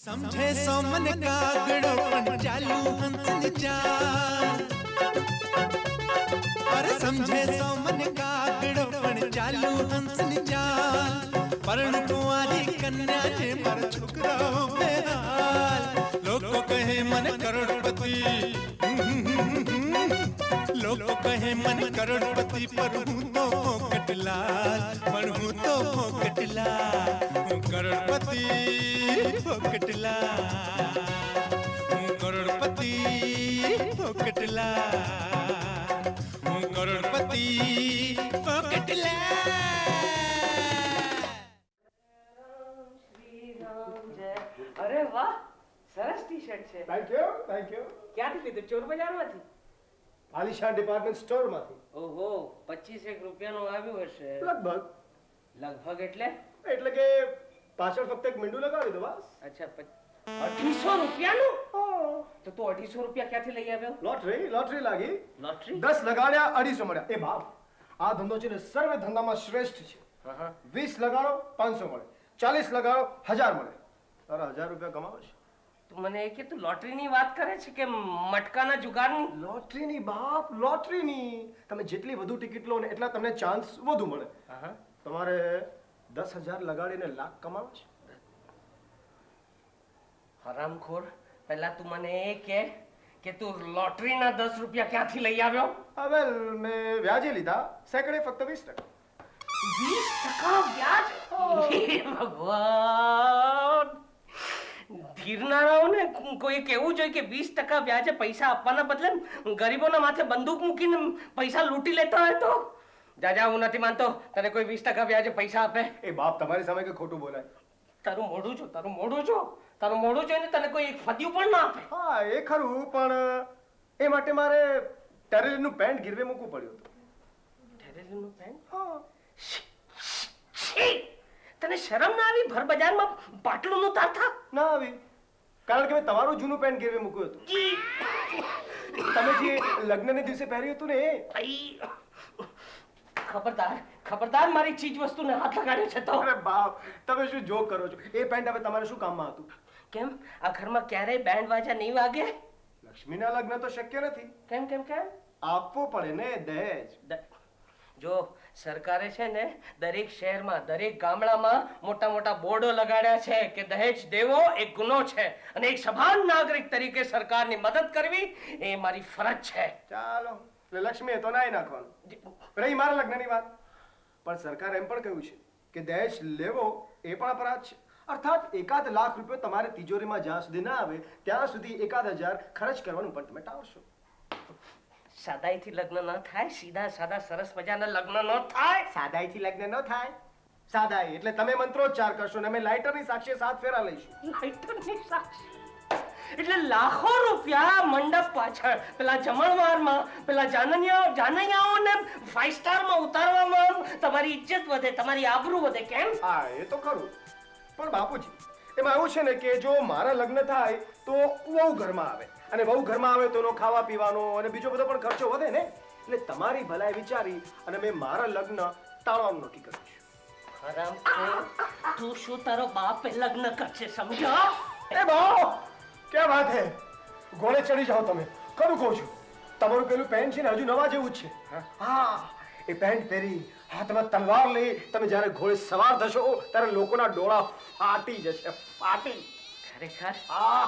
समझे सो मन कागड़ो पण चालू हंस चाल अरे समझे सो मन कागड़ो पण चालू हंस चाल पण कुंवारी कन्या जे मर छोकराओ बेहाल लोग कहे मन करोड़पति लोग कहे मन करोड़पति पर हूँ तो फोकटलाल पर हूँ तो फोकटलाल हूँ करोड़पति फोकटलाल हूँ करोड़पति फोकटलाल हूँ करोड़पति फोकटलाल। અરે વાહ, સરસ ટી-શર્ટ છે. Thank you thank you. ક્યાંથી લીધું? ચોર બજારમાંથી? આલિશાન ડિપાર્ટમેન્ટ સ્ટોરમાંથી. ઓહો, 25 રૂપિયાનું આવ્યું હશે. લગભગ એટલે કે પાછળ ફક્ત એક મીંડું લગાવી દો બસ. અચ્છા, 2800 રૂપિયાનું? તો તું 2800 રૂપિયા ક્યાંથી લઈ આવ્યો? લોટરી લાગી. લોટરી? 10 લગાડ્યા 250 મળ્યા. એ બાપ, આ ધંધો છે ને સર્વે ધંધામાં શ્રેષ્ઠ છે. 20 લગાડો 500 મળે, 40 લગાડો 1000 મળે. તારા 1000 રૂપિયા કમાવો છે. તું મને એ કે તું લોટરીની વાત કરે છે કે મટકાના જુગારની? લોટરીની બાપ, લોટરીની. તમે જેટલી વધુ ટિકિટ લો ને એટલા તમને ચાન્સ વધુ મળે. તમારે 10,000 લગાડીને લાખ કમાવો છે. હરામખોર, પહેલા તું મને એ કે તું લોટરીના 10 રૂપિયા ક્યાંથી લઈ આવ્યો? હવે મેં વ્યાજે લીધા, સેકડે ફક્ત 20%. 20% વ્યાજ? હે ભગવાન! ધીરનારાઓને કોઈ કહેવું જોઈએ કે 20% વ્યાજે પૈસા આપવાના બદલે ગરીબોના માથે બંદૂક મૂકીને પૈસા લૂંટી લેતા હોય તો? જા હું નથી માનતો તને કોઈ 20% વ્યાજે પૈસા આપે. એ બાપ, તમારી સામે કે ખોટું બોલાય? તારું મોઢું જોઈને તને કોઈ એક ફદ્યું પણ ના આપે. હા એ ખરું, પણ એ માટે મારે ટેરેલિનનું પેન્ટ ગીરવે મૂકવું પડ્યું હતું. ટેરેલિનનું પેન્ટ? હા. તને શરમ ના આવી ભર બજારમાં બાટલું નું તારતા? ના આવી, કારણ કે મેં તમારું જૂનું પેન્ટ ગીરવે મૂક્યું હતું. તમે જે લગ્નને દિવસે પહેર્યું હતું ને એ. ખબરદાર મારી ચીજ વસ્તુને હાથ લગાડ્યો છે તો. અરે બાપ, તમે શું જોક કરો છો? એ પેન્ટ હવે તમારે શું કામમાં હતું? કેમ આ ઘરમાં ક્યારેય બેન્ડ વાજા નહીં વાગે? લક્ષ્મીના લગ્ન તો શક્ય નથી. કેમ? આપવો પડે ને દહેજ. જો સરકારે છે ને દરેક શહેરમાં દરેક ગામડામાં મોટા બોર્ડો લગાડ્યા છે કે દહેજ દેવો એક ગુનો છે અને એક સભાન નાગરિક તરીકે સરકારની મદદ કરવી એ મારી ફરજ છે. ચાલો, એટલે લક્ષ્મીએ તો નાઈ નાખવાનું. રહી મારા લગ્નની વાત, પણ સરકારે એમ પણ કહ્યું છે કે દહેજ લેવો એ પણ અપરાધ છે. અર્થાત 1 લાખ રૂપિયા તમારે તિજોરીમાં જ્યાં સુધી ના આવે ત્યાં સુધી 1000 ખર્ચ કરવાનું પણ તમે ટાળશો. સાદાઈથી લગ્ન ન થાય, સીધા સાદા સરસ મજાના લગ્ન ન થાય. સાદાઈથી લગ્ન ન થાય? સાદાઈ એટલે તમે મંત્રોચ્ચાર કરશો ને અમે લાઇટરની સાક્ષીએ 7 ફેરા લઈશું. લાઇટરની સાક્ષી એટલે લાખો રૂપિયા મંડપ પાછળ, પેલા જમણવારમાં, પેલા જાનૈયાઓને 5 સ્ટારમાં ઉતારવામાં તમારી ઇજ્જત વધે, તમારી આબરૂ વધે. કેમ? હા એ તો ખરું, પણ બાપુજી એમાં એવું છે ને કે જો મારા લગ્ન થાય તો વહુ ઘરમાં આવે, અને વહુ ઘરમાં આવે તો એનો ખાવા પીવાનો અને બીજો બધો પણ ખર્ચો વધે ને. એટલે તમારી ભલાઈ વિચારી અને મેં મારા લગ્ન ટાળવાનું નક્કી કર્યું છે. હરામખોર, તું શું તારો બાપ લગ્ન કરશે સમજો? એ બહુ ક્યાં વાત હે, ઘોડે ચડી જાઓ તમે. કરું કહું છું, તમારું પેલું પેન્ટ છે ને હજુ નવા જેવું જ છે. હા, એ પેન્ટ પહેરી હાથમાં તલવાર લઈ તમે જ્યારે ઘોડે સવાર થશો ત્યારે લોકોના ડોળા ફાટી જશે. ફાટી ખરેખર? હા.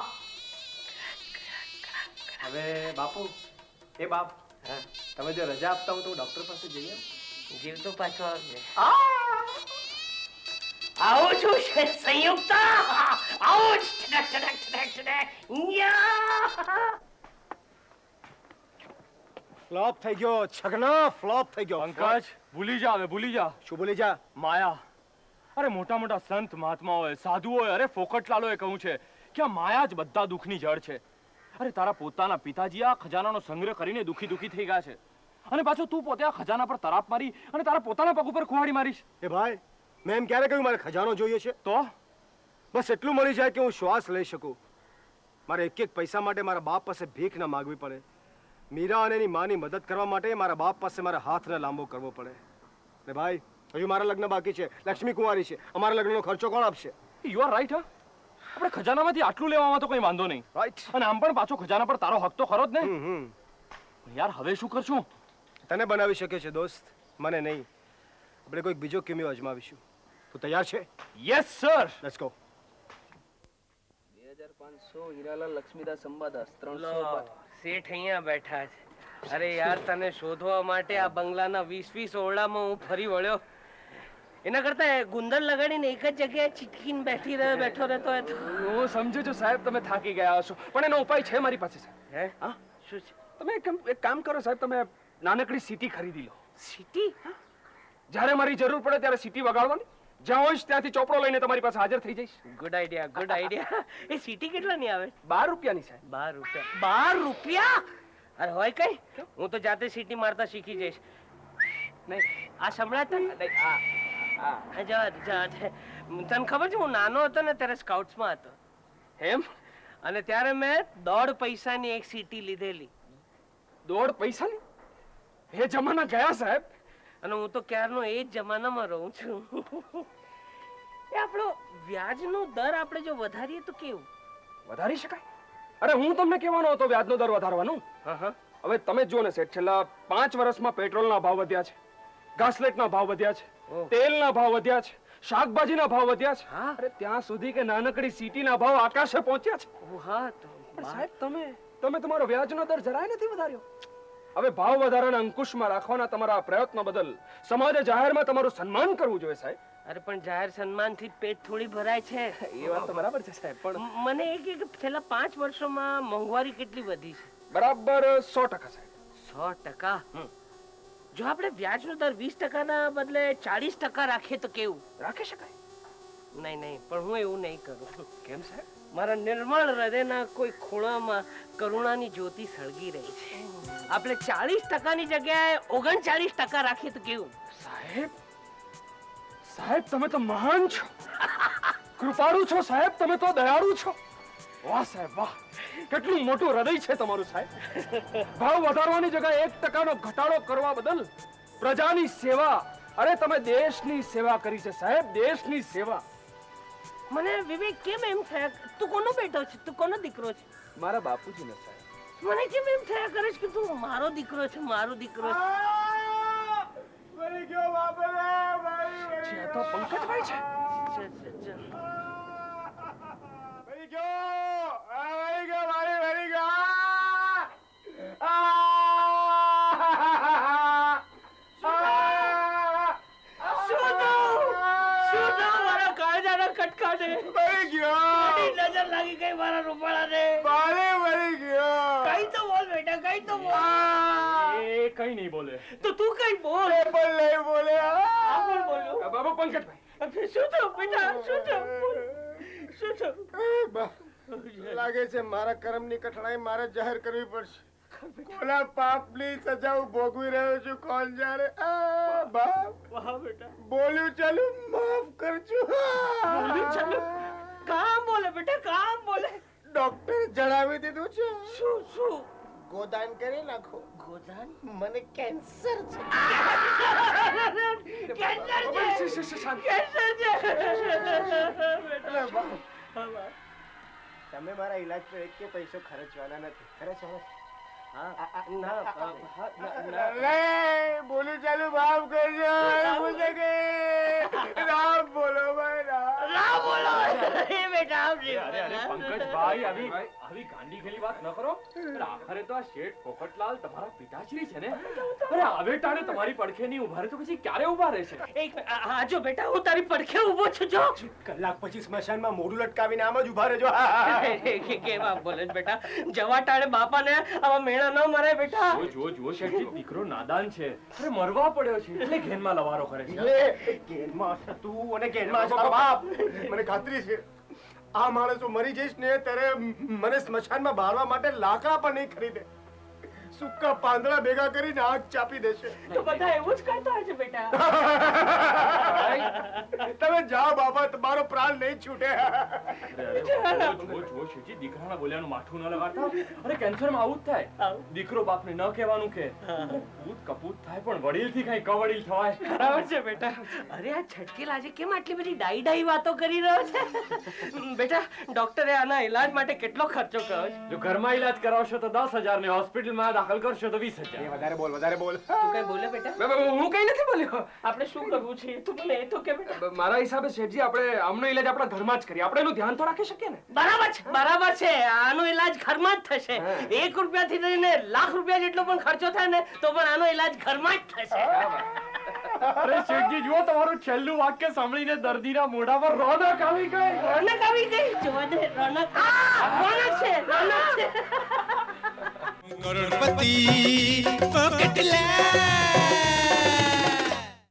હવે બાપુ, એ બાપ, તમે જો રજા આપતા હો તો ડોક્ટર પાસે જઈએ. જીવતો પાછો આવજે. આવું છું સંયુક્ત, આવું જ. ફ્લોપ થઈ ગયો છગના, ફ્લોપ થઈ ગયો. પંકજ, ભૂલી જા. શું ભૂલી જા? માયા. અરે મોટા સંત મહાત્મા હોય, સાધુ હોય, અરે ફોકટલાલોએ કહ્યું છે કે આ માયા જ બધા દુઃખની જડ છે. અરે તારા પોતાના પિતાજી આ ખજાનાનો સંગ્રહ કરીને દુખી થઈ ગયા છે, અને પાછો તું પોતે આ ખજાના પર તરાપ મારી અને તારા પોતાના પગ ઉપર કુહાડી મારીશ. એ ભાઈ, મેં એમ ક્યારે કહ્યું મારે ખજાનો જોઈએ છે? તો બસ એટલું મળી જાય કે હું શ્વાસ લઈ શકું. મારે એક પૈસા માટે મારા બાપ પાસે ભીખ ના માગવી પડે. મીરા અને એની માની મદદ કરવા માટે મારા બાપ પાસે મારા હાથને લાંબો કરવો પડે. ને ભાઈ, હજુ મારા લગ્ન બાકી છે. લક્ષ્મી કુંવારી છે, અમારા લગ્નનો ખર્ચો કોણ આપશે? You are right. આપણે ખજાનામાંથી આટલું લેવામાં તો કંઈ વાંધો નહીં, રાઈટ. અને આમ પણ પાછો ખજાના પર તારો હક તો ખરો જ ને. પણ યાર હવે શું કરશું? તને બનાવી શકે છે દોસ્ત, મને નહીં. આપણે કોઈક બીજો કિમિયો અજમાવીશું. તું તૈયાર છે? Yes sir. Let's go. 2500 Hiralal Laxmidas Ambadas લો, 300 શેઠ અહીંયા બેઠા છે. અરે યાર, તને શોધવા માટે આ બંગલાના 20 ઓરડામાં હું ફરી વળ્યો. એના કરતા ગુંદર લગાડીને એક જ જગ્યાએ ચીટકીને બેઠો રહેતો હોય તો. હું સમજુ છું સાહેબ, તમે થાકી ગયા હશો, પણ એનો ઉપાય છે મારી પાસે સાહેબ. હે? હા? શું છે? તમે એક કામ કરો સાહેબ, તમે નાનકડી સીટી ખરીદી લો. સિટી? જ્યારે મારી જરૂર પડે ત્યારે સીટી વગાડવાની, જ્યાં હોઈશ ત્યાંથી ચોપડો લઈને તમારી પાસે હાજર થઈ જઈશ. Good idea, good idea. એ સિટી કેટલાની આવે? 12 રૂપિયાની સાહેબ. 12 રૂપિયા. 12 રૂપિયા? અરે હોય કઈ, હું તો જાતે સિટી મારતા શીખી જઈશ. નહીં, આ સંભળાતા નહીં, તને ખબર છે, હું નાનો હતો ને ત્યારે સ્કાઉટ્સમાં હતો, એમ? અને ત્યારે મેં 1.5 પૈસાની એક સીટી લીધેલી. 1.5 પૈસાની? એ જમાના ગયા સાહેબ. અને હું તો ક્યારનો એ જ જમાનામાં રહું છું. એ આપણો વ્યાજનો દર આપણે જો વધારીએ તો કેવું? વધારી શકાય? અરે હું તમને કહેવાનો હતો વ્યાજનો દર વધારવાનો. હવે તમે જુઓ ને શેઠ, છેલ્લા 5 વર્ષમાં પેટ્રોલના ભાવ વધ્યા છે, ઘાસલેટના ભાવ વધ્યા છે, ઓહ. તેલના ભાવ વધ્યા છે, શાકભાજીના ભાવ વધ્યા છે. હા. અરે ત્યાં સુધી કે નાનકડી સીટીના ભાવ આકાશે પહોંચ્યા છે. ઓ હા, તો પણ સાહેબ તમે તમારો વ્યાજનો દર જરાય નથી વધાર્યો. હવે ભાવ વધારાને અંકુશમાં રાખવાના તમારા આ પ્રયત્નો બદલ સમાજે જાહેરમાં તમારું સન્માન કરવું જોઈએ સાહેબ. અરે પણ જાહેર સન્માનથી પેટ થોડી ભરાય છે. એ વાત તો બરાબર છે સાહેબ, પણ મને એ કે છેલ્લા 5 વર્ષોમાં મોંઘવારી કેટલી વધી છે? બરાબર 100% સાહેબ. 100%? જો આપણે વ્યાજનો દર 20%ના બદલે 40% રાખીએ તો કેવું? રાખી શકાય. નહીં, પણ હું એવું નહીં કરું. કેમ સાહેબ? મારા નિર્મળ હૃદયના કોઈ ખૂણામાં કરુણાની જ્યોતિ સળગી રહી છે. આપણે 40%ની જગ્યાએ 39% રાખીએ તો કેવું? સાહેબ તમે તો મહાન છો, કૃપાળુ છો સાહેબ, તમે તો દયાળુ છો. વાહ સાહેબ વાહ, કેટલું મોટું હૃદય છે તમારું સાહેબ. ભાવ વધારવાની જગ્યાએ 1%નો ઘટાડો કરવા બદલ પ્રજાની સેવા, અરે તમે દેશની સેવા કરી છે સાહેબ, દેશની સેવા. મને વિવેક કેમ એમ થયા? તું કોનો બેટો છે? તું કોનો દીકરો છે? મારા બાપુજીને સાહેબ. મને કેમ એમ થયા કરે છે કે તું મારો દીકરો છે, મારો દીકરો છે? મરી ગયો બાપરે, આ તો પંકજભાઈ છે. મરી ગયો, મરી ગયો, મરી ગયો. મારા કાળજાના કટકાને મરી ગયો, નજર લાગી ગઈ મારા રૂપાળાને. મરી ગયો. કઈ તો બોલ બેટા, કઈ તો બોલ. એ કઈ નહીં બોલે. તો તું કઈ બોલ. પણ નહીં બોલે. આ કોણ બોલ્યો? બાબુ પંકજભાઈ, શું થયું બેટા? શું થયું? શું થયું? લાગે છે મારા કર્મની કઠણાઈ મારે જાહેર કરવી પડશે. કોના પાપની સજા હું ભોગવી રહ્યો છું કોણ જાણે. બાપ, વાહ બેટા, બોલ્યું ચાલું માફ કરજો. બોલ્યું ચાલું? કામ બોલે બેટા, કામ બોલે. ડોક્ટર જણાવી દીધું છે શું? ગોદાન કરી નાખો. ગોદાન? મને કેન્સર છે. કેન્સર છે. કેન્સર છે. અરે બાપ, તમે મારા ઈલાજ પર એક પૈસો ખર્ચવાના નથી. ખર્ચવાના? અરે બોલું ચાલુ માફ કરજો. મુझे કે રામ બોલો ભાઈ, રામ બોલો. એ બેટા આવજે. અરે પંકજભાઈ, આવી ગાંડી ખેલી વાત ન કરો. અરે આખરે તો આ શેઠ પોપટલાલ તમારા પિતાશ્રી છે ને. અરે આવે ટાણે તમારી પડખે નહીં ઉભા રહે તો પછી ક્યારે ઉભા રહેશે? હા જો બેટા, હું તારી પડખે ઊભો છું. જો કલાક પછી સ્મશાનમાં મોઢું લટકાવીને આમ જ ઉભા રહેજો. કેવા બોલે છે બેટા? જવા ટાણે બાપાને આવા મેળા ન મરે બેટા. જો શેઠજી, દીકરો નાદાન છે. અરે મરવા પડ્યો છે એટલે ઘેનમાં લવારો કરે છે. ગેનમાં તું અને ગેનમાં તારો બાપ. મને ખાતરી છે આ માણસો મરી જઈશ ને ત્યારે મને સ્મશાનમાં બાળવા માટે લાકડા પણ નહીં ખરીદે. સૂકા પાંદડા ભેગા કરીને આગ ચાપી દેશે. તો બધા એવું જ કરતા હશે બેટા. તમે જાઓ બાપા, તમારો પ્રાણ નહીં છૂટે. દીકરાના બોલ્યાનું માથું ન લગાડતા. અરે કેન્સરમાં આવું જ થાય. દીકરો બાપને ન કહેવાનું કે પૂત કપૂત થાય પણ વડીલથી કઈ કવડીલ થવાય. બરાબર છે બેટા. અરે આ છટકેલ આજે કેમ આટલી બધી ડાઈ ડાઈ વાતો કરી રહ્યો છે? બેટા ડોક્ટરે આના ઈલાજ માટે કેટલો ખર્ચો કર્યો છે? જો ઘરમાં ઈલાજ કરાવશો તો 10,000 ને હોસ્પિટલમાં દાખલ કરશો તો 20,000. વધારે બોલ, વધારે બોલ. તું કઈ બોલે બેટા? હું કઈ નથી બોલ્યો. આપણે શું કરવું છે તું મને એ તો કે બેટા. મારા હિસાબે શેઠજી આપણે આમનો ઈલાજ આપણા ઘરમાં જ કરીએ. આપણે એનું ધ્યાન તો રાખી શકીએ ને. બરાબર છે. આનો ઈલાજ ઘરમાં જ થશે. 1 રૂપિયાથી લઈને લાખ રૂપિયા જેટલો પણ ખર્ચો થાય ને તો પણ આનો ઈલાજ ઘરમાં જ થશે. અરે શેઠજી જુઓ, તમારું છેલ્લું વાક્ય સાંભળીને દર્દીના મોઢા પર રોનક આવી ગઈ. રોનક આવી ગઈ. જોવા દે રોનક. રોનક છે, રોનક છે. કરોડપતિ પોકેટ લાલ